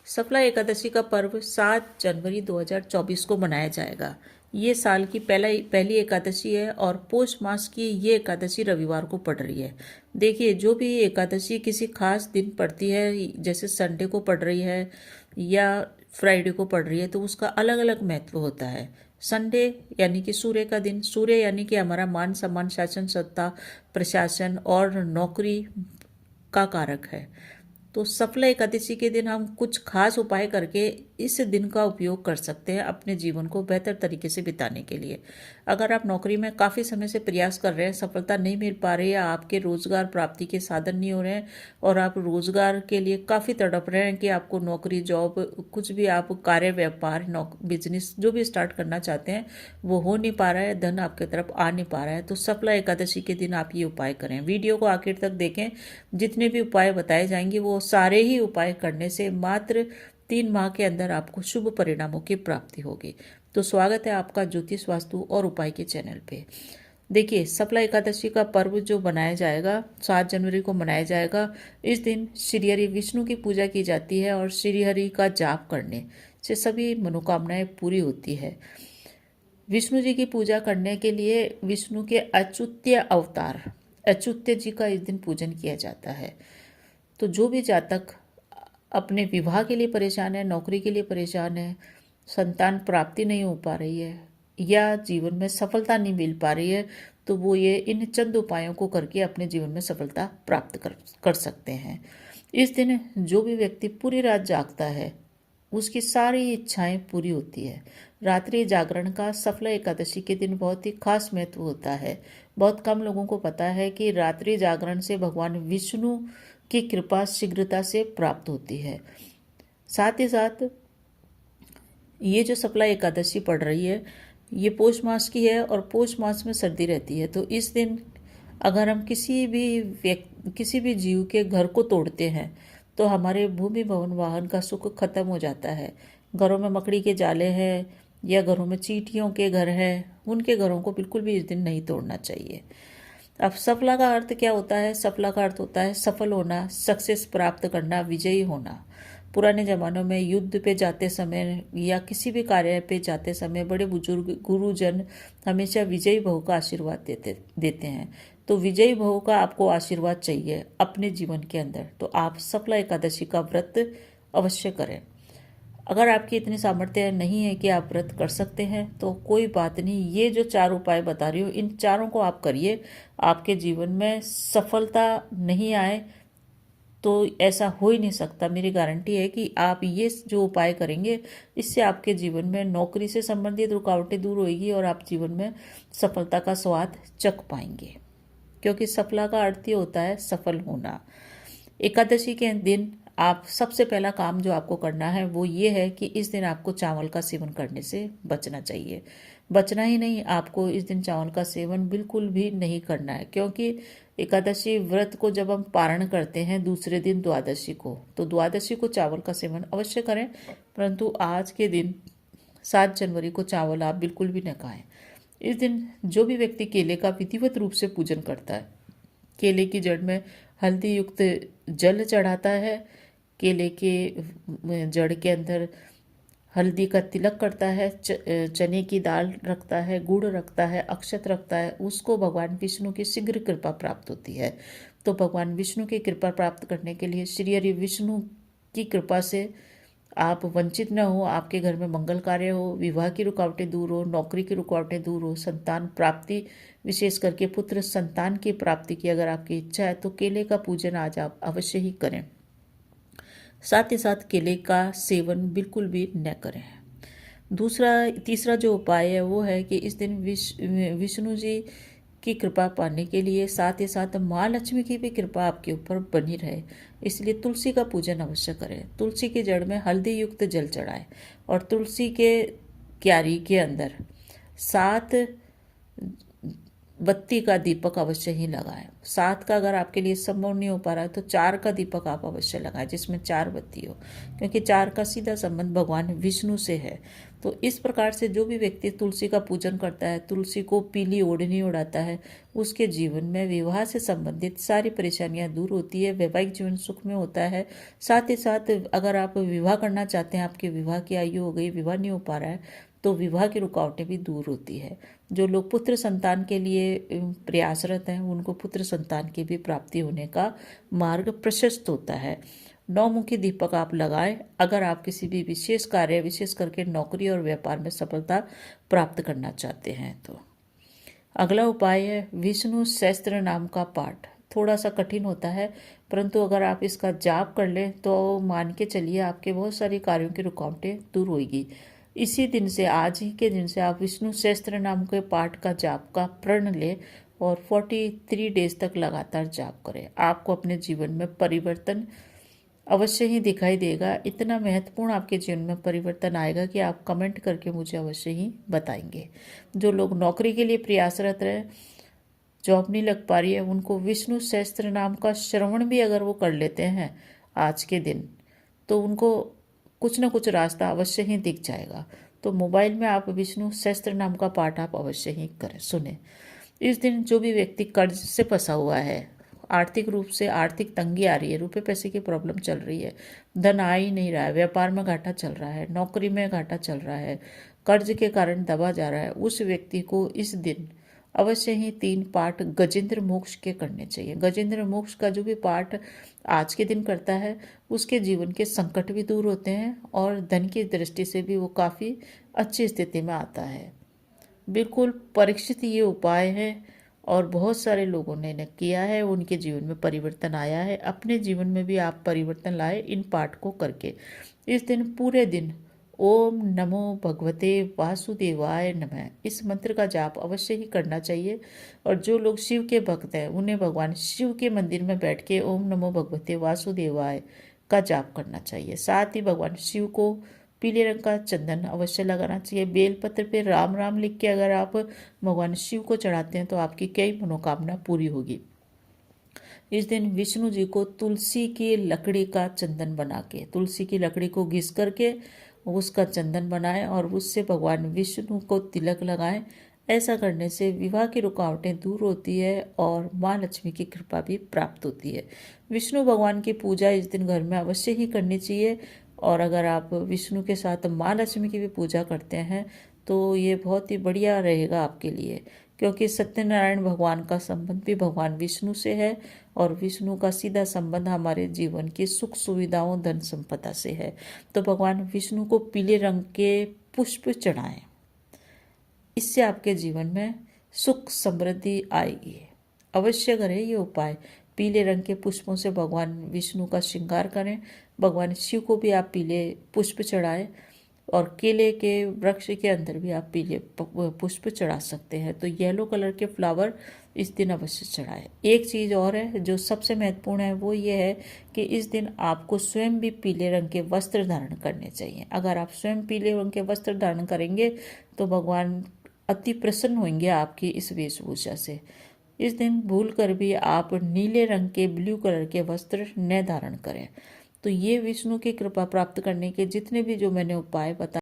सफला एकादशी का पर्व 7 जनवरी 2024 को मनाया जाएगा। ये साल की पहली एकादशी है और पौष मास की ये एकादशी रविवार को पड़ रही है। देखिए, जो भी एकादशी किसी खास दिन पड़ती है, जैसे संडे को पड़ रही है या फ्राइडे को पड़ रही है, तो उसका अलग अलग महत्व होता है। संडे यानी कि सूर्य का दिन, सूर्य यानी कि हमारा मान सम्मान, शासन सत्ता, प्रशासन और नौकरी का कारक है। तो सफला एकादशी के दिन हम कुछ खास उपाय करके इस दिन का उपयोग कर सकते हैं अपने जीवन को बेहतर तरीके से बिताने के लिए। अगर आप नौकरी में काफ़ी समय से प्रयास कर रहे हैं, सफलता नहीं मिल पा रही है, आपके रोजगार प्राप्ति के साधन नहीं हो रहे हैं और आप रोजगार के लिए काफ़ी तड़प रहे हैं कि आपको नौकरी, जॉब, कुछ भी आप कार्य, व्यापार, बिजनेस जो भी स्टार्ट करना चाहते हैं वो हो नहीं पा रहा है, धन आपके तरफ आ नहीं पा रहा है, तो सफला एकादशी के दिन आप ये उपाय करें। वीडियो को आखिर तक देखें। जितने भी उपाय बताए जाएंगे वो सारे ही उपाय करने से मात्र 3 माह के अंदर आपको शुभ परिणामों की प्राप्ति होगी। तो स्वागत है आपका ज्योतिष, वास्तु और उपाय के चैनल पे। देखिए, सफला एकादशी का पर्व जो बनाया जाएगा 7 जनवरी को मनाया जाएगा। इस दिन श्री हरि विष्णु की पूजा की जाती है और श्री हरि का जाप करने से सभी मनोकामनाएं पूरी होती है। विष्णु जी की पूजा करने के लिए विष्णु के अच्युत्य अवतार अच्युत्य जी का इस दिन पूजन किया जाता है। तो जो भी जातक अपने विवाह के लिए परेशान है, नौकरी के लिए परेशान है, संतान प्राप्ति नहीं हो पा रही है या जीवन में सफलता नहीं मिल पा रही है, तो वो ये इन चंद उपायों को करके अपने जीवन में सफलता प्राप्त कर सकते हैं। इस दिन जो भी व्यक्ति पूरी रात जागता है उसकी सारी इच्छाएं पूरी होती है। रात्रि जागरण का सफला एकादशी के दिन बहुत ही खास महत्व होता है। बहुत कम लोगों को पता है कि रात्रि जागरण से भगवान विष्णु की कृपा शीघ्रता से प्राप्त होती है। साथ ही साथ ये जो सफला एकादशी पड़ रही है ये पौष मास की है और पौष मास में सर्दी रहती है। तो इस दिन अगर हम किसी भी जीव के घर को तोड़ते हैं तो हमारे भूमि भवन वाहन का सुख खत्म हो जाता है। घरों में मकड़ी के जाले हैं या घरों में चींटियों के घर हैं, उनके घरों को बिल्कुल भी इस दिन नहीं तोड़ना चाहिए। अब सफला का अर्थ क्या होता है? सफला का अर्थ होता है सफल होना, सक्सेस प्राप्त करना, विजयी होना। पुराने ज़मानों में युद्ध पे जाते समय या किसी भी कार्य पे जाते समय बड़े बुजुर्ग गुरुजन हमेशा विजयी भव का आशीर्वाद देते हैं। तो विजयी भव का आपको आशीर्वाद चाहिए अपने जीवन के अंदर, तो आप सफला एकादशी का व्रत अवश्य करें। अगर आपकी इतनी सामर्थ्य नहीं है कि आप व्रत कर सकते हैं तो कोई बात नहीं, ये जो 4 उपाय बता रही हूँ इन चारों को आप करिए। आपके जीवन में सफलता नहीं आए तो ऐसा हो ही नहीं सकता। मेरी गारंटी है कि आप ये जो उपाय करेंगे इससे आपके जीवन में नौकरी से संबंधित रुकावटें दूर होगी और आप जीवन में सफलता का स्वाद चख पाएंगे, क्योंकि सफला का अर्थ ही होता है सफल होना। एकादशी के दिन आप सबसे पहला काम जो आपको करना है वो ये है कि इस दिन आपको चावल का सेवन करने से बचना चाहिए। बचना ही नहीं, आपको इस दिन चावल का सेवन बिल्कुल भी नहीं करना है, क्योंकि एकादशी व्रत को जब हम पारण करते हैं दूसरे दिन द्वादशी को, तो द्वादशी को चावल का सेवन अवश्य करें, परंतु आज के दिन 7 जनवरी को चावल आप बिल्कुल भी न खाएं। इस दिन जो भी व्यक्ति केले का विधिवत रूप से पूजन करता है, केले की जड़ में हल्दी युक्त जल चढ़ाता है, केले के जड़ के अंदर हल्दी का तिलक करता है, चने की दाल रखता है, गुड़ रखता है, अक्षत रखता है, उसको भगवान विष्णु की शीघ्र कृपा प्राप्त होती है। तो भगवान विष्णु की कृपा प्राप्त करने के लिए, श्री हरि विष्णु की कृपा से आप वंचित न हो, आपके घर में मंगल कार्य हो, विवाह की रुकावटें दूर हो, नौकरी की रुकावटें दूर हो, संतान प्राप्ति, विशेष करके पुत्र संतान की प्राप्ति की अगर आपकी इच्छा है तो केले का पूजन आज आप अवश्य ही करें। साथ ही साथ केले का सेवन बिल्कुल भी न करें। तीसरा जो उपाय है वो है कि इस दिन विष्णु जी की कृपा पाने के लिए, साथ ही साथ माँ लक्ष्मी की भी कृपा आपके ऊपर बनी रहे, इसलिए तुलसी का पूजन अवश्य करें। तुलसी की जड़ में हल्दी युक्त जल चढ़ाएं और तुलसी के क्यारी के अंदर 7 बत्ती का दीपक अवश्य ही लगाएं। 7 का अगर आपके लिए संभव नहीं हो पा रहा है तो 4 का दीपक आप अवश्य लगाएं जिसमें 4 बत्ती हो, क्योंकि 4 का सीधा संबंध भगवान विष्णु से है। तो इस प्रकार से जो भी व्यक्ति तुलसी का पूजन करता है, तुलसी को पीली ओढ़नी ओढ़ाता है, उसके जीवन में विवाह से संबंधित सारी परेशानियां दूर होती है, वैवाहिक जीवन सुख में होता है। साथ ही साथ अगर आप विवाह करना चाहते हैं, आपके विवाह की आयु हो गई, विवाह नहीं हो पा रहा है, तो विवाह की रुकावटें भी दूर होती है। जो लोग पुत्र संतान के लिए प्रयासरत हैं, उनको पुत्र संतान की भी प्राप्ति होने का मार्ग प्रशस्त होता है। 9 मुखी दीपक आप लगाएं अगर आप किसी भी विशेष कार्य, विशेष करके नौकरी और व्यापार में सफलता प्राप्त करना चाहते हैं। तो अगला उपाय है विष्णु सहस्त्र नाम का पाठ। थोड़ा सा कठिन होता है, परंतु अगर आप इसका जाप कर लें तो मान के चलिए आपके बहुत सारी कार्यों की रुकावटें दूर होगी। इसी दिन से, आज ही के दिन से आप विष्णु सहस्त्र नाम के पाठ का जाप का प्रण लें और 43 डेज तक लगातार जाप करें। आपको अपने जीवन में परिवर्तन अवश्य ही दिखाई देगा। इतना महत्वपूर्ण आपके जीवन में परिवर्तन आएगा कि आप कमेंट करके मुझे अवश्य ही बताएंगे। जो लोग नौकरी के लिए प्रयासरत रहे, जॉब नहीं लग पा रही है, उनको विष्णु सहस्त्र नाम का श्रवण भी अगर वो कर लेते हैं आज के दिन, तो उनको कुछ ना कुछ रास्ता अवश्य ही दिख जाएगा। तो मोबाइल में आप विष्णु सहस्त्र नाम का पाठ आप अवश्य ही करें, सुने। इस दिन जो भी व्यक्ति कर्ज से फंसा हुआ है, आर्थिक रूप से आर्थिक तंगी आ रही है, रुपए पैसे की प्रॉब्लम चल रही है, धन आ ही नहीं रहा है, व्यापार में घाटा चल रहा है, नौकरी में घाटा चल रहा है, कर्ज के कारण दबा जा रहा है, उस व्यक्ति को इस दिन अवश्य ही 3 पाठ गजेंद्र मोक्ष के करने चाहिए। गजेंद्र मोक्ष का जो भी पाठ आज के दिन करता है, उसके जीवन के संकट भी दूर होते हैं और धन की दृष्टि से भी वो काफ़ी अच्छी स्थिति में आता है। बिल्कुल परीक्षित ये उपाय है और बहुत सारे लोगों ने इन्हें किया है, उनके जीवन में परिवर्तन आया है। अपने जीवन में भी आप परिवर्तन लाए इन पाठ को करके। इस दिन पूरे दिन ओम नमो भगवते वासुदेवाय नमः इस मंत्र का जाप अवश्य ही करना चाहिए। और जो लोग शिव के भक्त हैं, उन्हें भगवान शिव के मंदिर में बैठ के ओम नमो भगवते वासुदेवाय का जाप करना चाहिए। साथ ही भगवान शिव को पीले रंग का चंदन अवश्य लगाना चाहिए। बेलपत्र पे राम राम लिख के अगर आप भगवान शिव को चढ़ाते हैं तो आपकी कई मनोकामना पूरी होगी। इस दिन विष्णु जी को तुलसी की लकड़ी का चंदन बना के, तुलसी की लकड़ी को घिस करके उसका चंदन बनाएं और उससे भगवान विष्णु को तिलक लगाएं। ऐसा करने से विवाह की रुकावटें दूर होती है और माँ लक्ष्मी की कृपा भी प्राप्त होती है। विष्णु भगवान की पूजा इस दिन घर में अवश्य ही करनी चाहिए। और अगर आप विष्णु के साथ माँ लक्ष्मी की भी पूजा करते हैं तो ये बहुत ही बढ़िया रहेगा आपके लिए, क्योंकि सत्यनारायण भगवान का संबंध भी भगवान विष्णु से है और विष्णु का सीधा संबंध हमारे जीवन की सुख सुविधाओं, धन संपदा से है। तो भगवान विष्णु को पीले रंग के पुष्प चढ़ाएं, इससे आपके जीवन में सुख समृद्धि आएगी। अवश्य करें ये उपाय। पीले रंग के पुष्पों से भगवान विष्णु का श्रृंगार करें। भगवान शिव को भी आप पीले पुष्प चढ़ाएं और केले के वृक्ष के अंदर भी आप पीले पुष्प चढ़ा सकते हैं। तो येलो कलर के फ्लावर इस दिन अवश्य चढ़ाएं। एक चीज़ और है जो सबसे महत्वपूर्ण है, वो ये है कि इस दिन आपको स्वयं भी पीले रंग के वस्त्र धारण करने चाहिए। अगर आप स्वयं पीले रंग के वस्त्र धारण करेंगे तो भगवान अति प्रसन्न होंगे आपकी इस वेशभूषा से। इस दिन भूल कर भी आप नीले रंग के, ब्लू कलर के वस्त्र न धारण करें। तो ये विष्णु की कृपा प्राप्त करने के जितने भी जो मैंने उपाय बताए